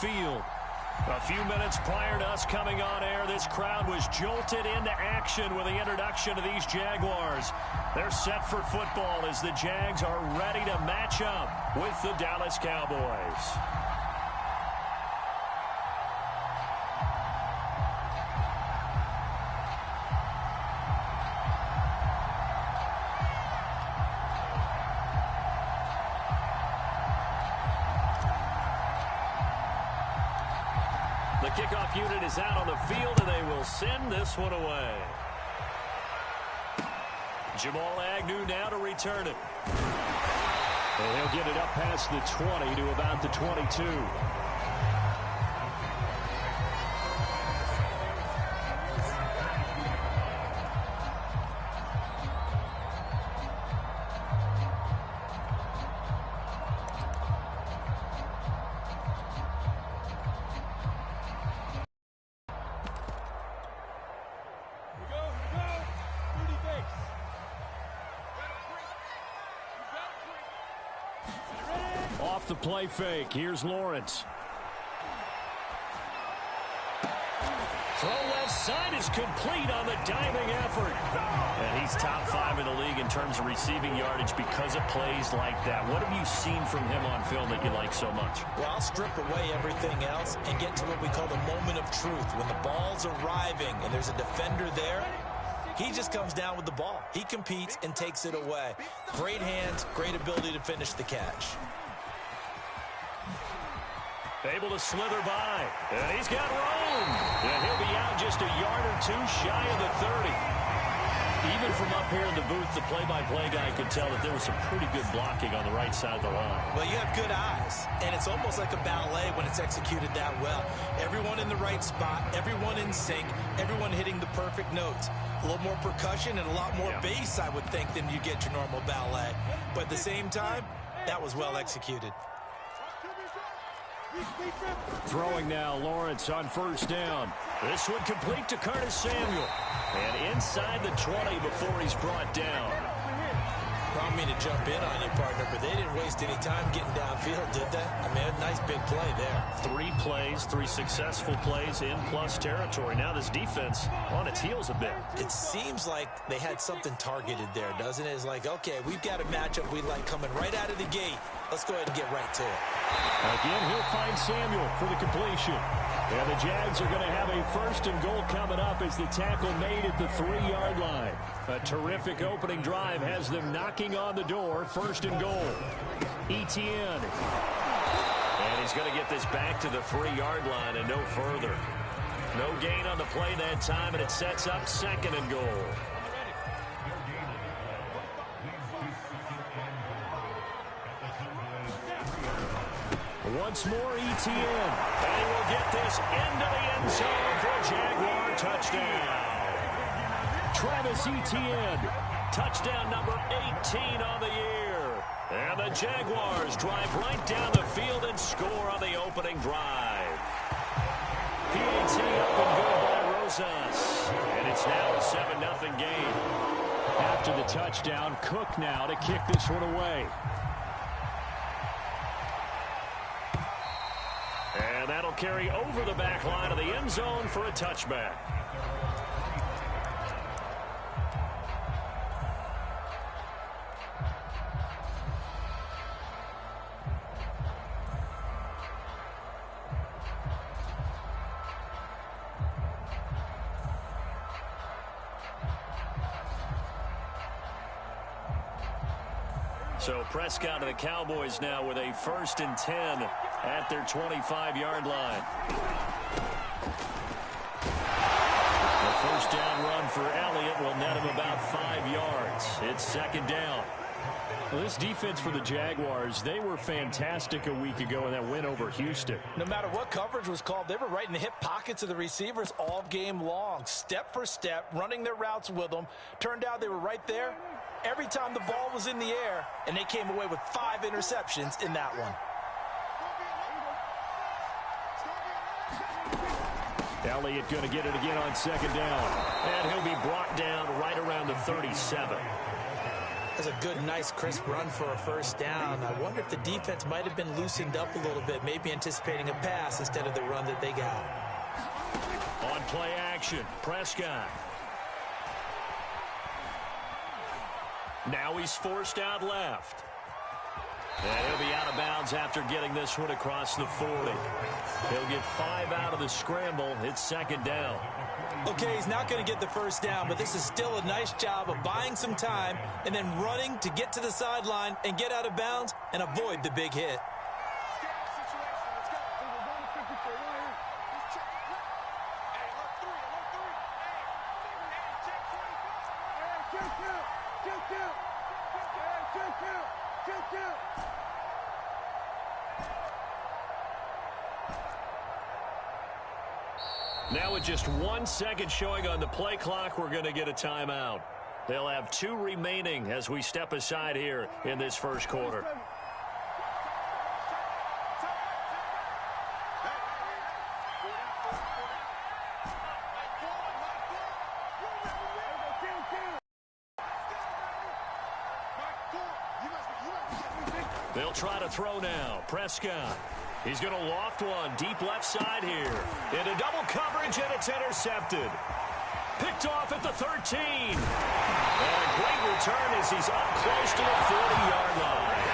field. A few minutes prior to us coming on air, this crowd was jolted into action with the introduction of these Jaguars. They're set for football as the Jags are ready to match up with the Dallas Cowboys. The kickoff unit is out on the field, and they will send this one away. Jamal Agnew now to return it. And he'll get it up past the 20 to about the 22. Off the play fake. Here's Lawrence. Throw left side is complete on the diving effort. And he's top 5 in the league in terms of receiving yardage because of plays like that. What have you seen from him on film that you like so much? Well, I'll strip away everything else and get to what we call the moment of truth. When the ball's arriving and there's a defender there, he just comes down with the ball. He competes and takes it away. Great hands, great ability to finish the catch. Able to slither by. And he's got room. And he'll be out just a yard or two shy of the 30. Even from up here in the booth, the play-by-play guy could tell that there was some pretty good blocking on the right side of the line. Well, you have good eyes, and it's almost like a ballet when it's executed that well. Everyone in the right spot, everyone in sync, everyone hitting the perfect notes. A little more percussion and a lot more bass, I would think, than you get your normal ballet. But at the same time, that was well executed. Throwing now, Lawrence on first down. This one complete to Curtis Samuel. And inside the 20 before he's brought down. I don't mean to jump in on you, partner, but they didn't waste any time getting downfield, did they? I mean, a nice big play there. 3 plays, 3 successful plays in plus territory. Now this defense on its heels a bit. It seems like they had something targeted there, doesn't it? It's like, okay, we've got a matchup we like coming right out of the gate. Let's go ahead and get right to it. Again, he'll find Samuel for the completion. And the Jags are going to have a 1st and goal coming up as the tackle made at the 3-yard line. A terrific opening drive has them knocking on the door. 1st and goal. Etienne. And he's going to get this back to the 3-yard line and no further. No gain on the play that time, and it sets up 2nd and goal. Once more, Etienne. And he will get this into the end zone for a Jaguar touchdown. Travis Etienne, touchdown number 18 on the year. And the Jaguars drive right down the field and score on the opening drive. PAT up and good by Rosas. And it's now a 7-0 game. After the touchdown, Cook now to kick this one away. And that'll carry over the back line of the end zone for a touchback. So Prescott and the Cowboys now with a 1st and 10 at their 25-yard line. The first down run for Elliott will net him about 5 yards. It's 2nd down. Well, this defense for the Jaguars, they were fantastic a week ago in that win over Houston. No matter what coverage was called, they were right in the hip pockets of the receivers all game long. Step for step, running their routes with them. Turned out they were right there every time the ball was in the air, and they came away with 5 interceptions in that one. Elliott going to get it again on 2nd down. And he'll be brought down right around the 37. That's a good, nice, crisp run for a first down. I wonder if the defense might have been loosened up a little bit, maybe anticipating a pass instead of the run that they got. On play action, Prescott. Now he's forced out left. And he'll be out of bounds after getting this one across the 40. He'll get 5 out of the scramble. It's second down. Okay, he's not going to get the first down, but this is still a nice job of buying some time and then running to get to the sideline and get out of bounds and avoid the big hit. Now with just 1 second showing on the play clock, we're going to get a timeout. They'll have 2 remaining as we step aside here in this first quarter. They'll try to throw now. Prescott. He's going to loft one deep left side here. Into double coverage, and it's intercepted. Picked off at the 13. And a great return as he's up close to the 40-yard line.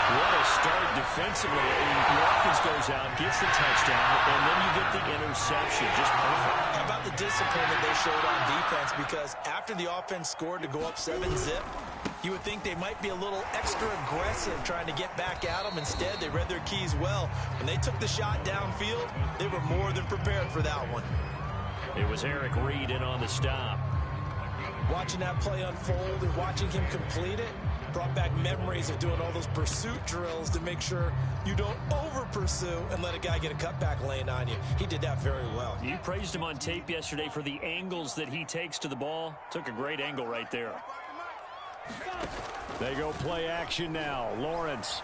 What a start defensively. The offense goes out, gets the touchdown, and then you get the interception. Just perfect. How about the discipline that they showed on defense? Because after the offense scored to go up 7-zip, you would think they might be a little extra aggressive trying to get back at them. Instead, they read their keys well. When they took the shot downfield, they were more than prepared for that one. It was Eric Reed in on the stop. Watching that play unfold and watching him complete it brought back memories of doing all those pursuit drills to make sure you don't over-pursue and let a guy get a cutback lane on you. He did that very well. You praised him on tape yesterday for the angles that he takes to the ball. Took a great angle right there. They go play action now. Lawrence.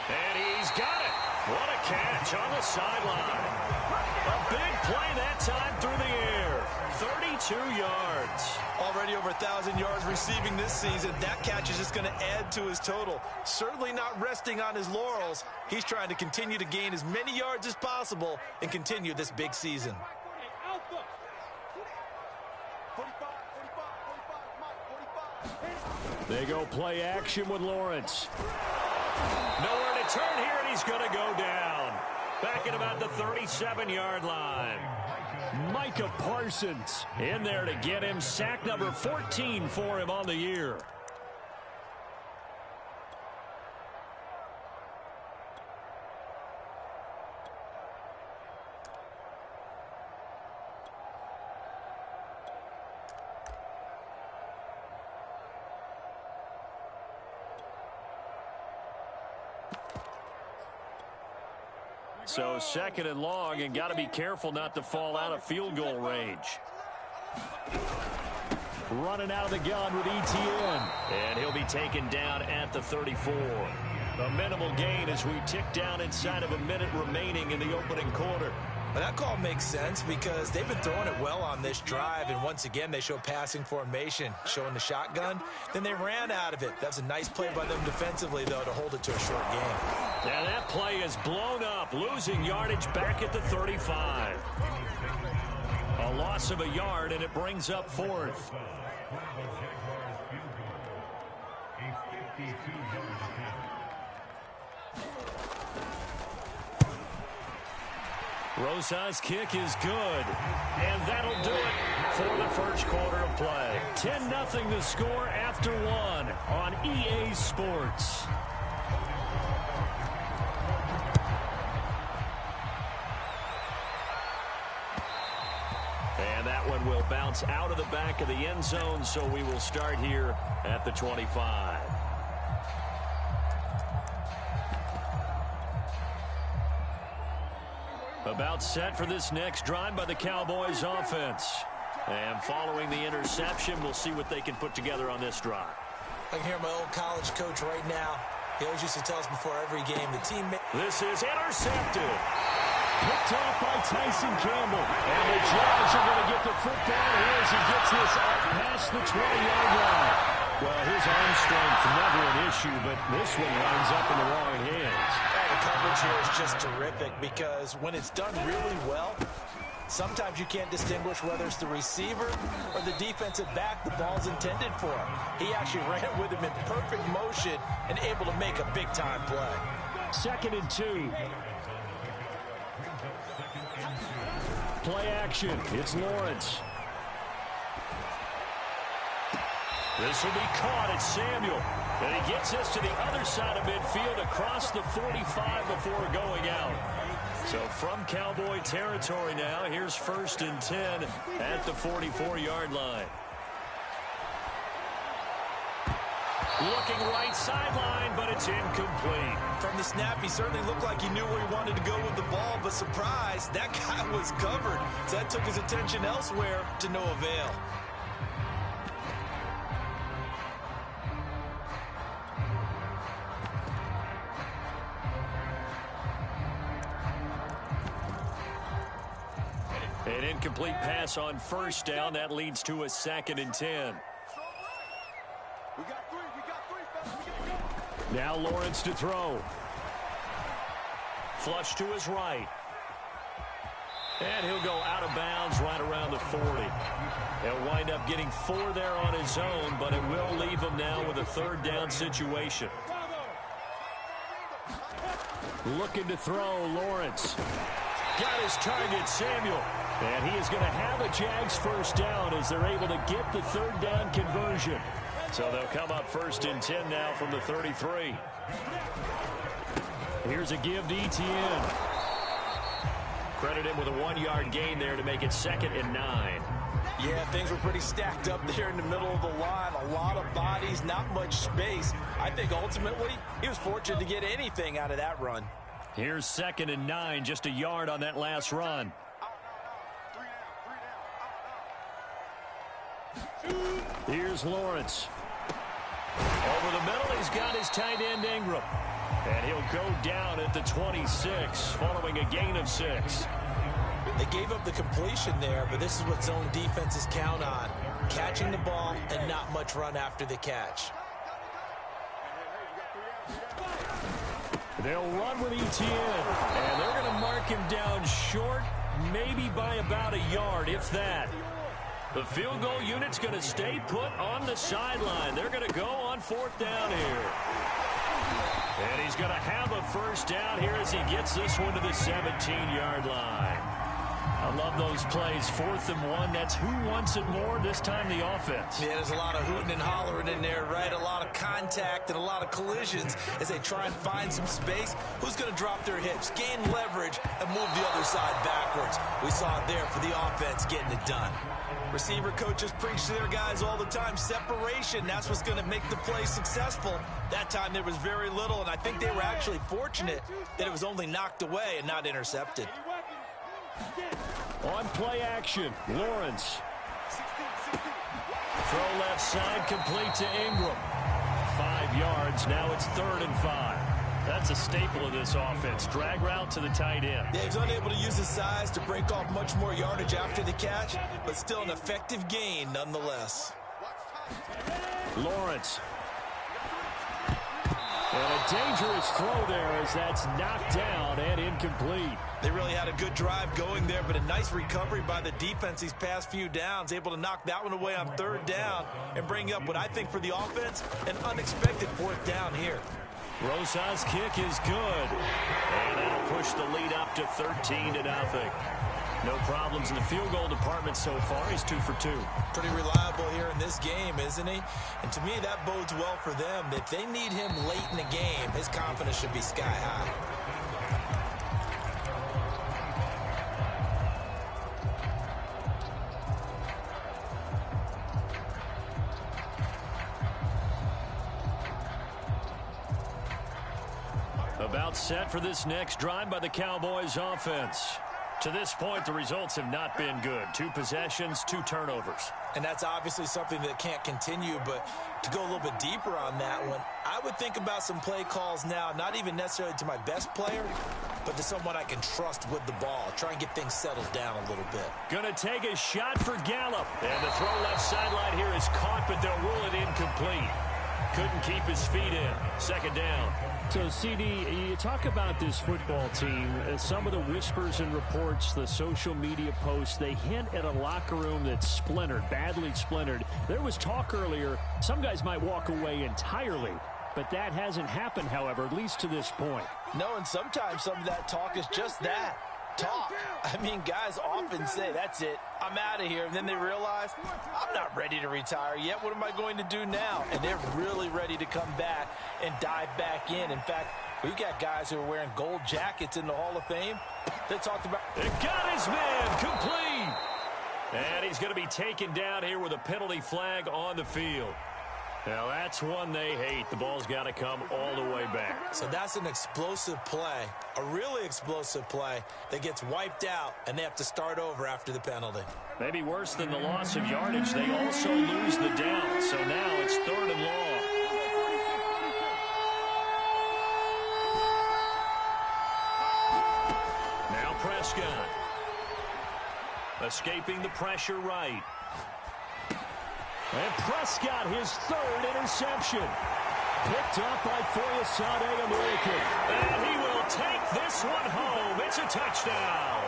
And he's got it. What a catch on the sideline. A big play that time through the air. 32 yards. Already over 1,000 yards receiving this season. That catch is just going to add to his total. Certainly not resting on his laurels. He's trying to continue to gain as many yards as possible and continue this big season. They go play action with Lawrence. Nowhere to turn here, and he's going to go down. Back at about the 37-yard line. Micah Parsons in there to get him. Sack number 14 for him on the year. So second and long, and got to be careful not to fall out of field goal range. Running out of the gun with ETN. And he'll be taken down at the 34. A minimal gain as we tick down inside of a minute remaining in the opening quarter. Well, that call makes sense because they've been throwing it well on this drive, and once again they show passing formation, showing the shotgun. Then they ran out of it. That's a nice play by them defensively, though, to hold it to a short game. Now that play is blown up, losing yardage back at the 35. A loss of a yard, and it brings up fourth. Rosa's kick is good, and that'll do it for the first quarter of play. 10-0 the score after one on EA Sports. And that one will bounce out of the back of the end zone, so we will start here at the 25. About set for this next drive by the Cowboys offense. And following the interception, we'll see what they can put together on this drive. I can hear my old college coach right now. He always used to tell us before every game, the team... This is intercepted. Picked off by Tyson Campbell. And the Jags are going to get the football here as he gets this up past the 20-yard line. Well, his arm strength never an issue, but this one winds up in the wrong hands. The coverage here is just terrific because when it's done really well, sometimes you can't distinguish whether it's the receiver or the defensive back the ball's intended for. He actually ran with him in perfect motion and able to make a big-time play. 2nd and 2. Play action. It's Lawrence. This will be caught. It's Samuel. And he gets this to the other side of midfield across the 45 before going out. So from Cowboy territory now, here's 1st and 10 at the 44-yard line. Looking right sideline, but it's incomplete. From the snap, he certainly looked like he knew where he wanted to go with the ball, but surprise, that guy was covered. So that took his attention elsewhere to no avail. An incomplete pass on 1st down. That leads to a 2nd and 10. Now Lawrence to throw. Flush to his right. And he'll go out of bounds right around the 40. He'll wind up getting 4 there on his own, but it will leave him now with a 3rd down situation. Looking to throw, Lawrence. Got his target, Samuel. And he is going to have a Jags 1st down as they're able to get the 3rd down conversion. So they'll come up 1st and 10 now from the 33. Here's a give to Etienne. Credit him with a 1-yard gain there to make it 2nd and 9. Yeah, things were pretty stacked up there in the middle of the line. A lot of bodies, not much space. I think ultimately he was fortunate to get anything out of that run. Here's 2nd and 9, just a yard on that last run. Here's Lawrence. Over the middle, he's got his tight end Ingram. And he'll go down at the 26, following a gain of 6. They gave up the completion there, but this is what zone defenses count on. Catching the ball and not much run after the catch. They'll run with Etienne, and they're going to mark him down short, maybe by about a yard, if that. The field goal unit's going to stay put on the sideline. They're going to go on 4th down here. And he's going to have a 1st down here as he gets this one to the 17-yard line. I love those plays. 4th and 1. That's who wants it more, this time the offense. Yeah, there's a lot of hooting and hollering in there, right? A lot of contact and a lot of collisions as they try and find some space. Who's going to drop their hips, gain leverage, and move the other side backwards? We saw it there for the offense getting it done. Receiver coaches preach to their guys all the time. Separation, that's what's going to make the play successful. That time there was very little, and I think they were actually fortunate that it was only knocked away and not intercepted. On play action, Lawrence. Throw left side, complete to Ingram. 5 yards, now it's 3rd and 5. That's a staple of this offense. Drag route to the tight end. Yeah, he's unable to use his size to break off much more yardage after the catch, but still an effective gain nonetheless. Lawrence. And a dangerous throw there as that's knocked down and incomplete. They really had a good drive going there, but a nice recovery by the defense these past few downs, able to knock that one away on 3rd down and bring up what I think for the offense, an unexpected 4th down here. Rosa's kick is good. And that'll push the lead up to 13-0. No problems in the field goal department so far. He's 2 for 2. Pretty reliable here in this game, isn't he? And to me, that bodes well for them. If they need him late in the game, his confidence should be sky high. About set for this next drive by the Cowboys offense. To this point, the results have not been good. 2 possessions, 2 turnovers. And that's obviously something that can't continue, but to go a little bit deeper on that one, I would think about some play calls now, not even necessarily to my best player, but to someone I can trust with the ball. Try and get things settled down a little bit. Gonna take a shot for Gallup. And the throw left sideline here is caught, but they'll rule it incomplete. Couldn't keep his feet in. Second down. So, CD, you talk about this football team. Some of the whispers and reports, the social media posts, they hint at a locker room that's splintered, badly splintered. There was talk earlier, some guys might walk away entirely. But that hasn't happened, however, at least to this point. No, and sometimes some of that talk is just that. Talk. I mean, guys often say, that's it, I'm out of here. And then they realize, I'm not ready to retire yet. What am I going to do now? And they're really ready to come back and dive back in. In fact, we've got guys who are wearing gold jackets in the Hall of Fame. They talked about... It got his man complete. And he's going to be taken down here with a penalty flag on the field. Now, that's one they hate. The ball's got to come all the way back. So that's an explosive play, a really explosive play that gets wiped out, and they have to start over after the penalty. Maybe worse than the loss of yardage, they also lose the down. So now it's 3rd and long. Now Prescott. Escaping the pressure right. And Prescott, his 3rd interception. Picked up by Foyesade American. And he will take this one home. It's a touchdown.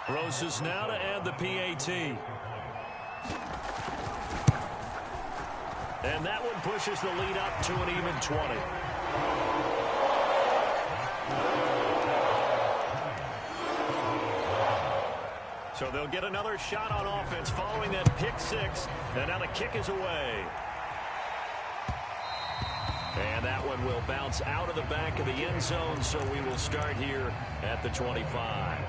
Roses now to add the PAT. And that one pushes the lead up to an even 20. So they'll get another shot on offense following that pick 6. And now the kick is away. And that one will bounce out of the back of the end zone, so we will start here at the 25.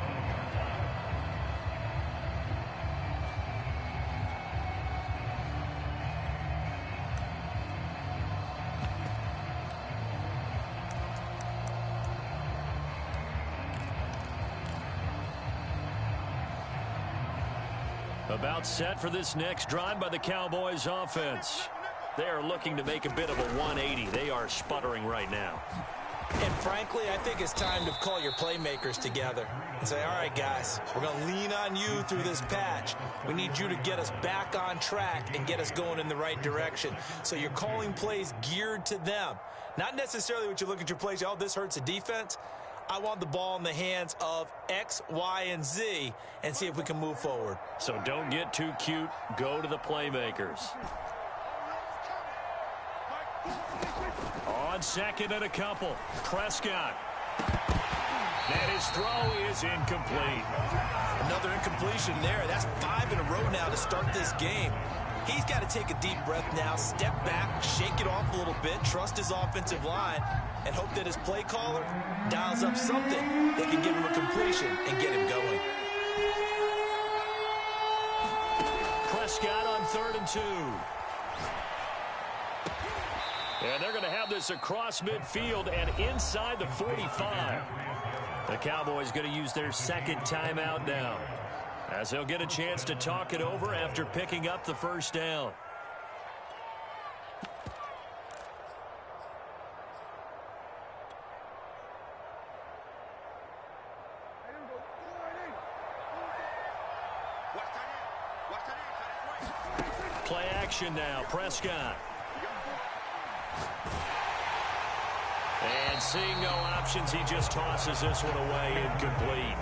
About set for this next drive by the Cowboys offense. They are looking to make a bit of a 180. They are sputtering right now. And frankly, I think it's time to call your playmakers together and say, all right, guys, we're going to lean on you through this patch. We need you to get us back on track and get us going in the right direction. So you're calling plays geared to them. Not necessarily what you look at your plays, oh, this hurts the defense. I want the ball in the hands of X, Y, and Z and see if we can move forward. So don't get too cute. Go to the playmakers. On second and a couple, Prescott. And his throw is incomplete. Another incompletion there. That's 5 in a row now to start this game. He's got to take a deep breath now, step back, shake it off a little bit, trust his offensive line, and hope that his play caller dials up something that can give him a completion and get him going. Prescott on 3rd and 2. And they're going to have this across midfield and inside the 45. The Cowboys going to use their second timeout now, as they'll get a chance to talk it over after picking up the first down. Play action now, Prescott. And seeing no options, he just tosses this one away, incomplete.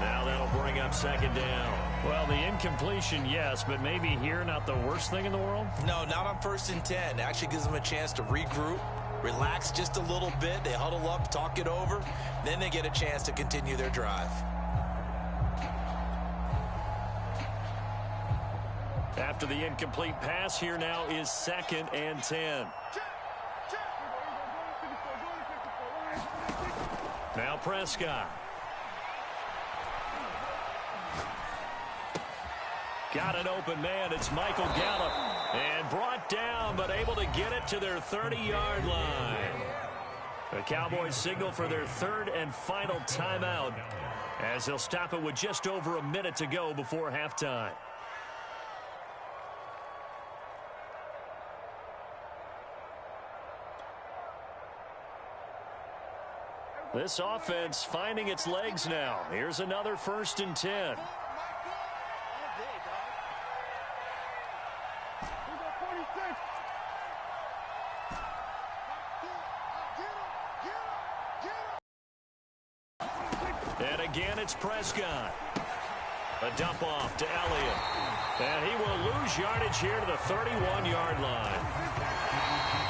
Now that'll bring up second down. Well, the incompletion, yes, but maybe here not the worst thing in the world? No, not on 1st and 10. It actually gives them a chance to regroup, relax just a little bit. They huddle up, talk it over. Then they get a chance to continue their drive. After the incomplete pass, here now is 2nd and 10. Now Prescott. Got an open man. It's Michael Gallup. And brought down, but able to get it to their 30-yard line. The Cowboys signal for their third and final timeout as they'll stop it with just over a minute to go before halftime. This offense finding its legs now. Here's another 1st and 10. And again, it's Prescott. A dump off to Elliott. And he will lose yardage here to the 31-yard line.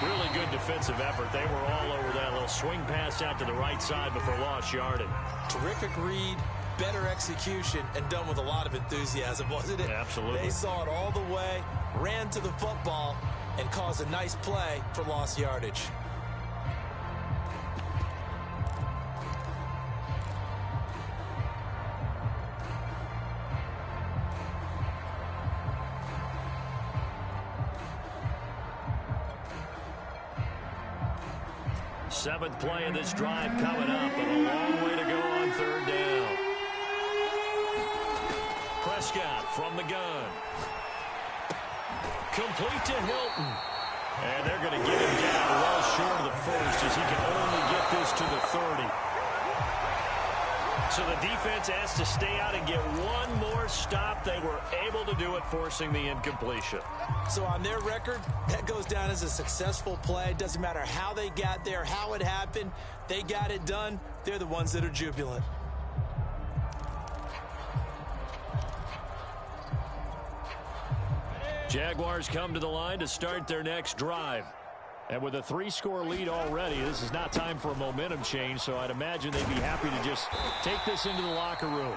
Really good defensive effort. They were all over that little swing pass out to the right side before lost yardage. Terrific read, better execution, and done with a lot of enthusiasm, wasn't it? Absolutely. They saw it all the way, ran to the football, and caused a nice play for lost yardage. Seventh play of this drive coming up, and a long way to go on 3rd down. Prescott from the gun. Complete to Hilton. And they're going to get him down well short of the first as he can only get this to the 30. So the defense has to stay out and get one more stop. They were able to do it, forcing the incompletion. So on their record, that goes down as a successful play. It doesn't matter how they got there, how it happened. They got it done. They're the ones that are jubilant. Jaguars come to the line to start their next drive. And with a 3-score lead already, this is not time for a momentum change, so I'd imagine they'd be happy to just take this into the locker room.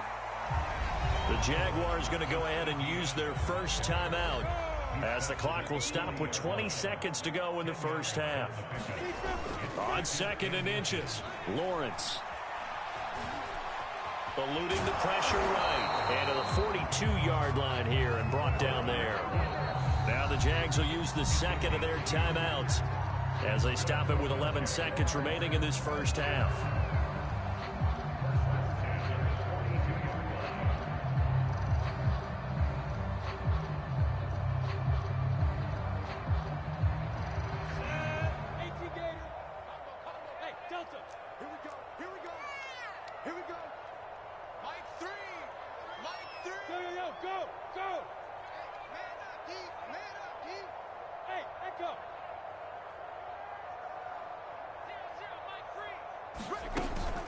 The Jaguars going to go ahead and use their first timeout as the clock will stop with 20 seconds to go in the first half. On 2nd and inches, Lawrence. Eluding the pressure right. And to the 42-yard line here and brought down there. Now the Jags will use the second of their timeouts as they stop it with 11 seconds remaining in this first half.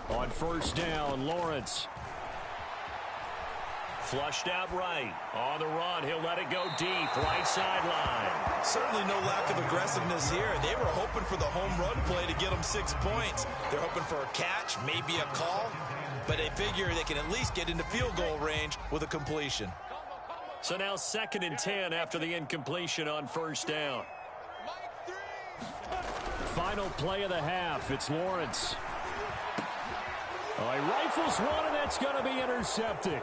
On 1st down, Lawrence. Flushed out right. On the run, he'll let it go deep. Right sideline. Certainly no lack of aggressiveness here. They were hoping for the home run play to get them 6 points. They're hoping for a catch, maybe a call, but they figure they can at least get into field goal range with a completion. So now 2nd and 10 after the incompletion on 1st down. Final play of the half. It's Lawrence. He rifles one, and that's going to be intercepted.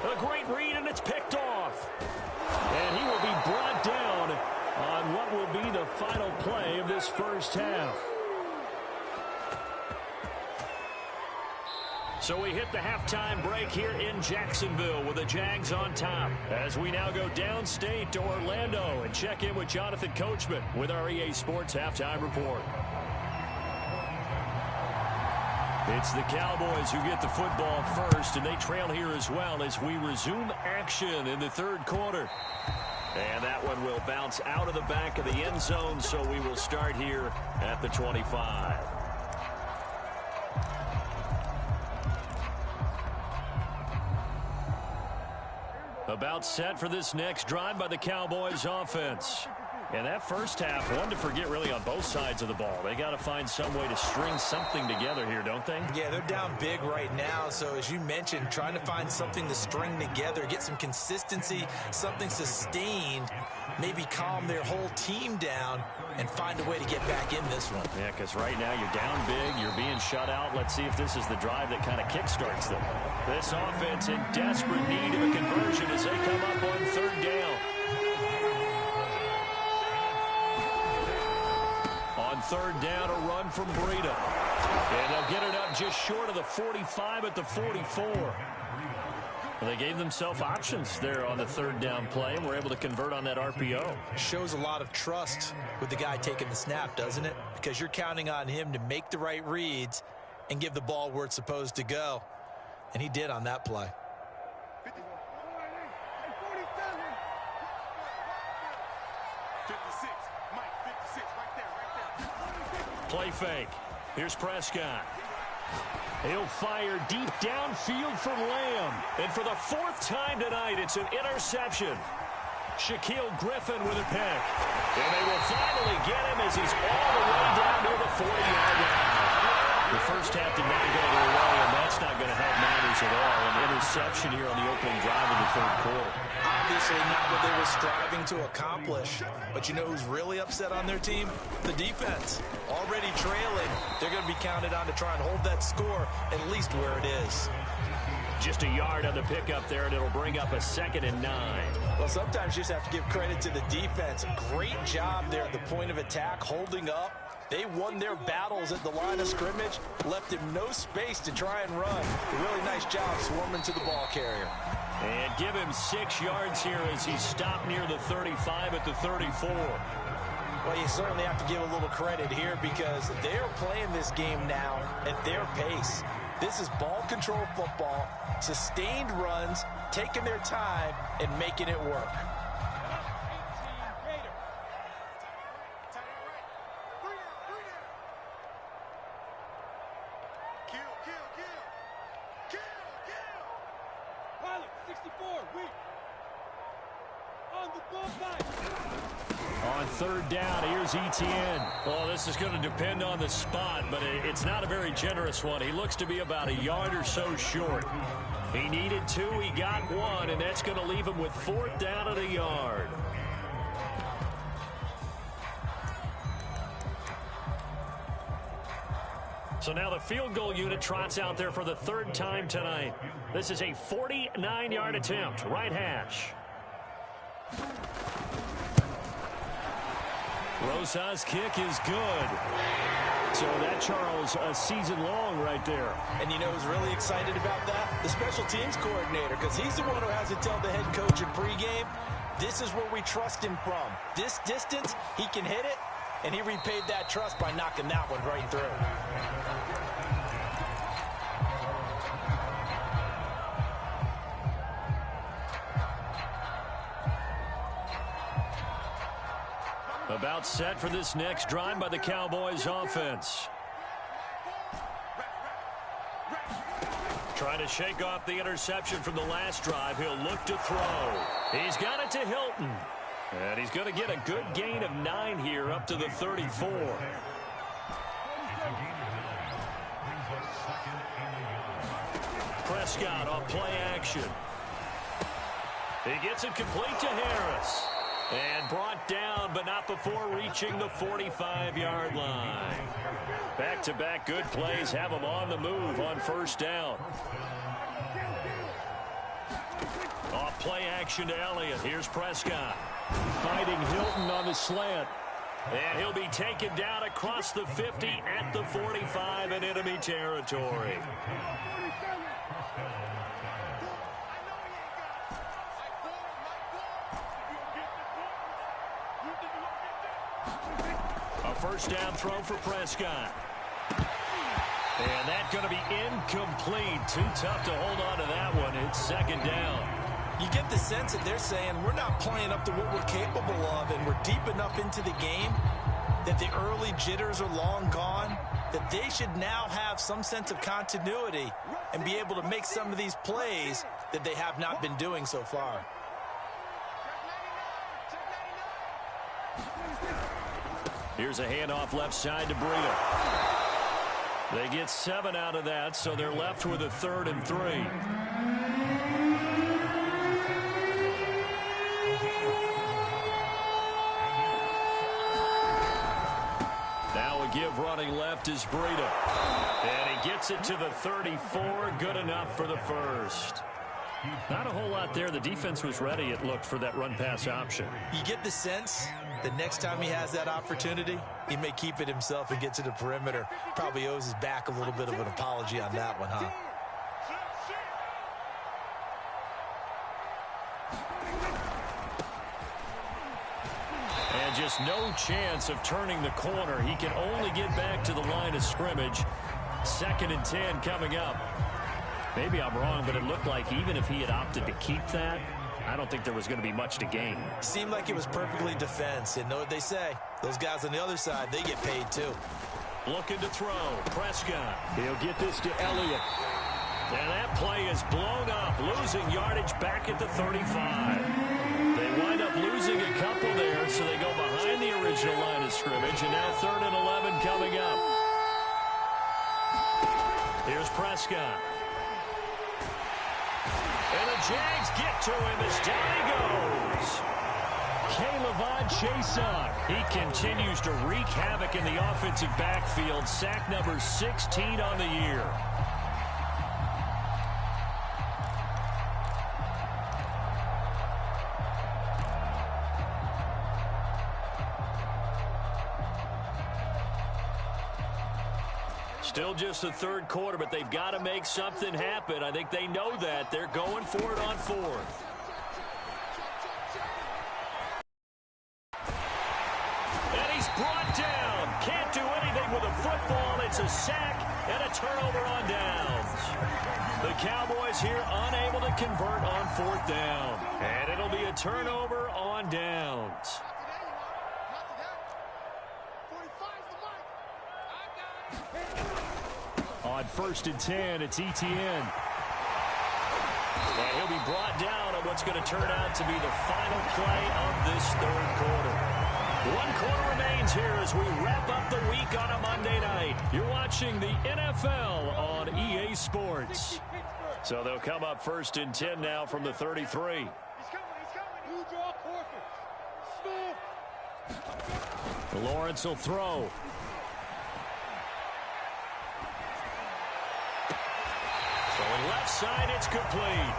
A great read, and it's picked off. And he will be brought down on what will be the final play of this first half. So we hit the halftime break here in Jacksonville with the Jags on top. As we now go downstate to Orlando and check in with Jonathan Coachman with our EA Sports Halftime Report. It's the Cowboys who get the football first, and they trail here as well as we resume action in the 3rd quarter. And that one will bounce out of the back of the end zone, so we will start here at the 25. About set for this next drive by the Cowboys offense. And that first half, one to forget really on both sides of the ball. They got to find some way to string something together here, don't they? Yeah, they're down big right now. So as you mentioned, trying to find something to string together, get some consistency, something sustained, maybe calm their whole team down and find a way to get back in this one. Yeah, because right now you're down big, you're being shut out. Let's see if this is the drive that kind of kickstarts them. This offense in desperate need of a conversion as they come up on 3rd down. On third down, a run from Breida. And they'll get it up just short of the 45 at the 44. Well, they gave themselves options there on the third down play and were able to convert on that RPO. Shows a lot of trust with the guy taking the snap, doesn't it? Because you're counting on him to make the right reads and give the ball where it's supposed to go. And he did on that play. Play fake. Here's Prescott. He'll fire deep downfield for Lamb. And for the fourth time tonight, it's an interception. Shaquille Griffin with a pick. And they will finally get him as he's all the way down near the 40-yard line. The first half did not go their way, and that's not going to help matters at all. An interception here on the opening drive of the third quarter. Obviously not what they were striving to accomplish. But you know who's really upset on their team? The defense. Already trailing. They're going to be counted on to try and hold that score at least where it is. Just a yard on the pickup there, and it'll bring up a 2nd and 9. Well, sometimes you just have to give credit to the defense. Great job there at the point of attack, holding up. They won their battles at the line of scrimmage, left him no space to try and run. A really nice job swarming to the ball carrier. And give him 6 yards here as he stopped near the 35 at the 34. Well, you certainly have to give a little credit here because they're playing this game now at their pace. This is ball control football, sustained runs, taking their time, and making it work. On third down, here's Etienne. Well, this is going to depend on the spot, but it's not a very generous one. He looks to be about a yard or so short. He needed 2, he got 1, and that's going to leave him with 4th down at a yard. So now the field goal unit trots out there for the 3rd time tonight. This is a 49-yard attempt, right hash. Rosa's kick is good. So that, Charles, a season long right there. And you know who's really excited about that? The special teams coordinator, because he's the one who has to tell the head coach in pregame, this is where we trust him from. This distance, he can hit it, and he repaid that trust by knocking that one right through. About set for this next drive by the Cowboys offense. Trying to shake off the interception from the last drive. He'll look to throw. He's got it to Hilton. And he's going to get a good gain of 9 here up to the 34. Prescott off play action. He gets it complete to Harris. And brought down, but not before reaching the 45-yard line. Back-to-back good plays have him on the move on first down. Off play action to Elliott. Here's Prescott. Fighting Hilton on the slant. And he'll be taken down across the 50 at the 45 in enemy territory. First down throw for Prescott. And that's going to be incomplete. Too tough to hold on to that one. It's 2nd down. You get the sense that they're saying we're not playing up to what we're capable of, and we're deep enough into the game that the early jitters are long gone, that they should now have some sense of continuity and be able to make some of these plays that they have not been doing so far. Here's a handoff left side to Breida. They get 7 out of that, so they're left with a 3rd and 3. Now a give running left is Breida. And he gets it to the 34. Good enough for the first. Not a whole lot there. The defense was ready, it looked, for that run-pass option. You get the sense that next time he has that opportunity, he may keep it himself and get to the perimeter. Probably owes his back a little bit of an apology on that one, huh? And just no chance of turning the corner. He can only get back to the line of scrimmage. 2nd and 10 coming up. Maybe I'm wrong, but it looked like even if he had opted to keep that, I don't think there was going to be much to gain. Seemed like it was perfectly defense. And know what they say? Those guys on the other side, they get paid too. Looking to throw. Prescott. He'll get this to Elliott. And that play is blown up, losing yardage back at the 35. They wind up losing a couple there, so they go behind the original line of scrimmage, and now 3rd and 11 coming up. Here's Prescott. And the Jags get to him as down he goes. K'Lavon Chaisson. He continues to wreak havoc in the offensive backfield. Sack number 16 on the year. Still just the 3rd quarter, but they've got to make something happen. I think they know that. They're going for it on 4th. And he's brought down. Can't do anything with a football. It's a sack and a turnover on downs. The Cowboys here unable to convert on 4th down. And it'll be a turnover on downs. On 1st and 10, it's Etienne. And he'll be brought down on what's going to turn out to be the final play of this 3rd quarter. 1 quarter remains here as we wrap up the week on a Monday night. You're watching the NFL on EA Sports. So they'll come up 1st and 10 now from the 33. He's coming. You draw corker. Lawrence will throw. Throwing left side, it's complete.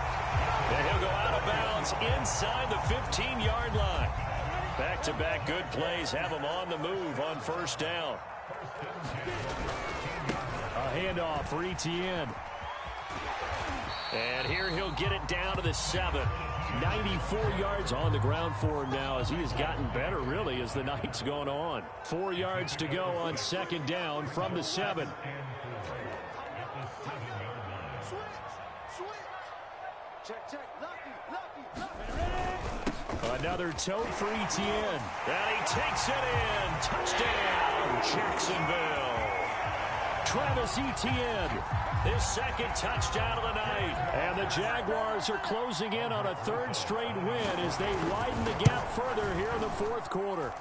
And he'll go out of bounds inside the 15-yard line. Back-to-back good plays have him on the move on 1st down. A handoff for Etienne. And here he'll get it down to the 7. 94 yards on the ground for him now as he has gotten better, really, as the night's gone on. 4 yards to go on 2nd down from the 7. Another tote for Etienne. And he takes it in. Touchdown, Jacksonville. Travis Etienne, his 2nd touchdown of the night. And the Jaguars are closing in on a 3rd straight win as they widen the gap further here in the 4th quarter.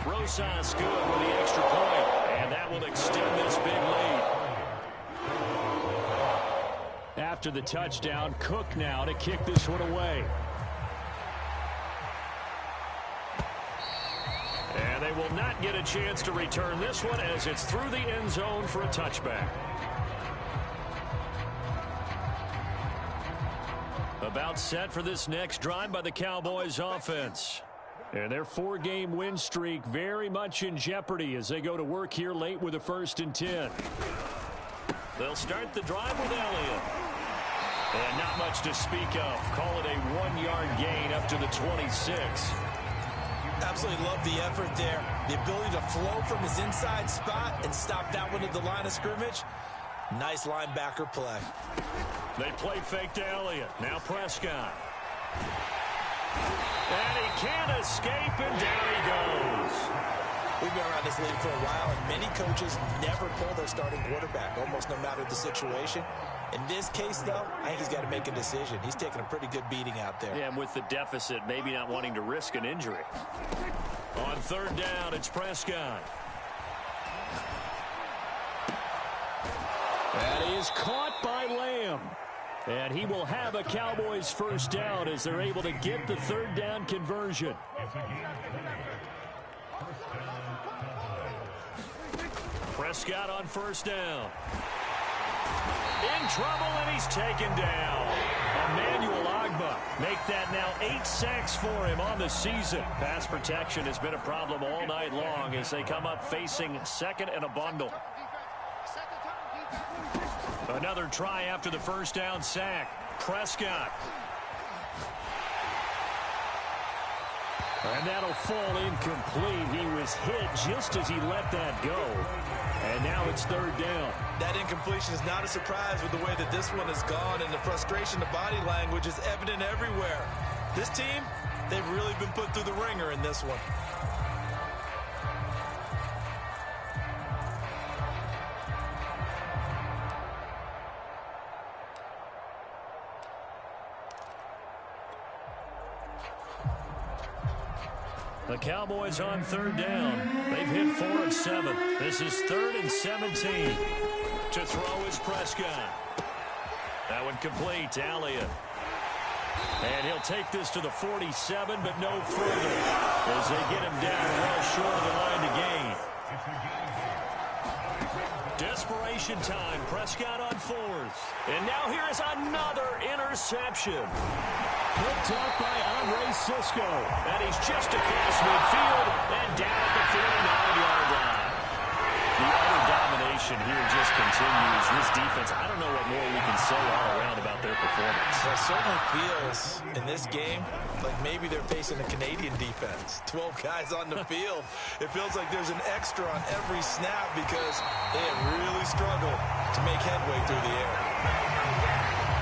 Rosas good with the extra point, and that will extend this big lead. After the touchdown, Cook now to kick this one away. And they will not get a chance to return this one as it's through the end zone for a touchback. About set for this next drive by the Cowboys offense. And their 4-game win streak very much in jeopardy as they go to work here late with a 1st and 10. They'll start the drive with Elliott. And not much to speak of. Call it a 1-yard gain up to the 26. Absolutely love the effort there. The ability to flow from his inside spot and stop that one at the line of scrimmage. Nice linebacker play. They play fake to Elliott. Now Prescott. And he can't escape, and down he goes. We've been around this league for a while, and many coaches never pull their starting quarterback, almost no matter the situation. In this case, though, I think he's got to make a decision. He's taking a pretty good beating out there. Yeah, and with the deficit, maybe not wanting to risk an injury. On 3rd down, it's Prescott. And he is caught by Lamb. And he will have a Cowboys 1st down as they're able to get the 3rd down conversion. Prescott on 1st down. In trouble, and he's taken down. A Emmanuel Ogbah make that now 8 sacks for him on the season. Pass protection has been a problem all night long as they come up facing second and a bundle. Another try after the first down sack. Prescott. And that'll fall incomplete. He was hit just as he let that go. And now it's third down. That incompletion is not a surprise with the way that this one has gone, and the frustration, the body language is evident everywhere. This team, they've really been put through the ringer in this one. The Cowboys on third down. They've hit 4 of 7. This is 3rd and 17. To throw is Prescott. That one complete to Elliott. And he'll take this to the 47, but no further as they get him down well short of the line to gain. Desperation time. Prescott on 4th. And now here is another interception. Picked up by Andre Sisco. And he's just across midfield and down at the 49-yard line. The utter domination here just continues. This defense, I don't know what more we can say all around about their performance. It certainly feels in this game like maybe they're facing a Canadian defense. 12 guys on the field. It feels like there's an extra on every snap because they have really struggled to make headway through the air.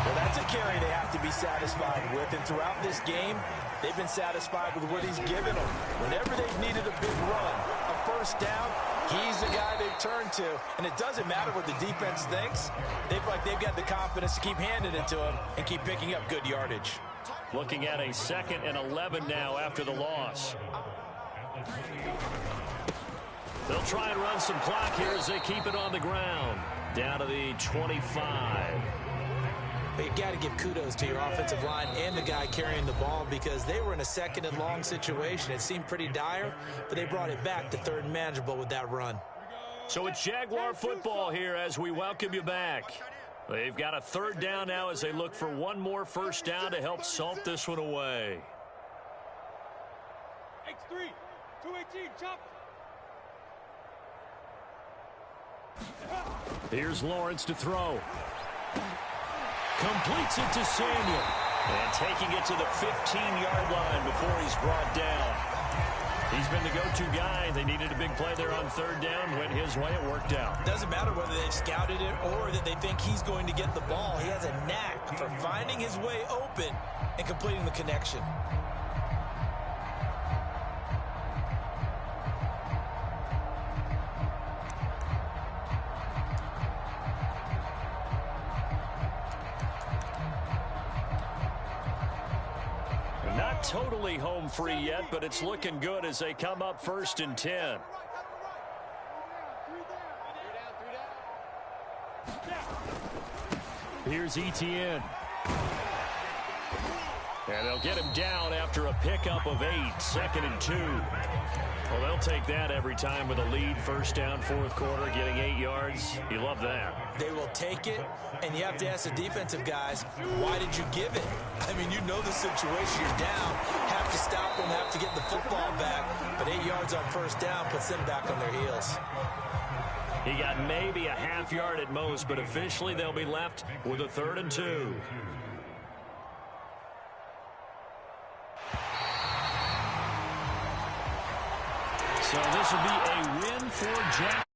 Well, that's a carry they have to be satisfied with. And throughout this game, they've been satisfied with what he's given them. Whenever they've needed a big run, a first down, he's the guy they've turned to. And it doesn't matter what the defense thinks. They've got the confidence to keep handing it to him and keep picking up good yardage. Looking at a 2nd and 11 now after the loss. They'll try and run some clock here as they keep it on the ground. Down to the 25. But you got to give kudos to your offensive line and the guy carrying the ball because they were in a 2nd and long situation. It seemed pretty dire, but they brought it back to 3rd and manageable with that run. So it's Jaguar football here as we welcome you back. They've got a 3rd down now as they look for one more first down to help salt this one away. X3, 218, chop. Here's Lawrence to throw. Completes it to Samuel. And taking it to the 15-yard line before he's brought down. He's been the go-to guy. They needed a big play there on 3rd down. Went his way. It worked out. Doesn't matter whether they've scouted it or that they think he's going to get the ball. He has a knack for finding his way open and completing the connection. Not totally home free yet, but it's looking good as they come up 1st and 10. Here's Etienne. And they'll get him down after a pickup of 8, 2nd and 2. Well, they'll take that every time with a lead. First down, 4th quarter, getting 8 yards. You love that. They will take it, and you have to ask the defensive guys, why did you give it? I mean, you know the situation. You're down, have to stop them, have to get the football back. But 8 yards on first down puts them back on their heels. He got maybe a half yard at most, but officially they'll be left with a 3rd and 2. So this will be a win for Jack.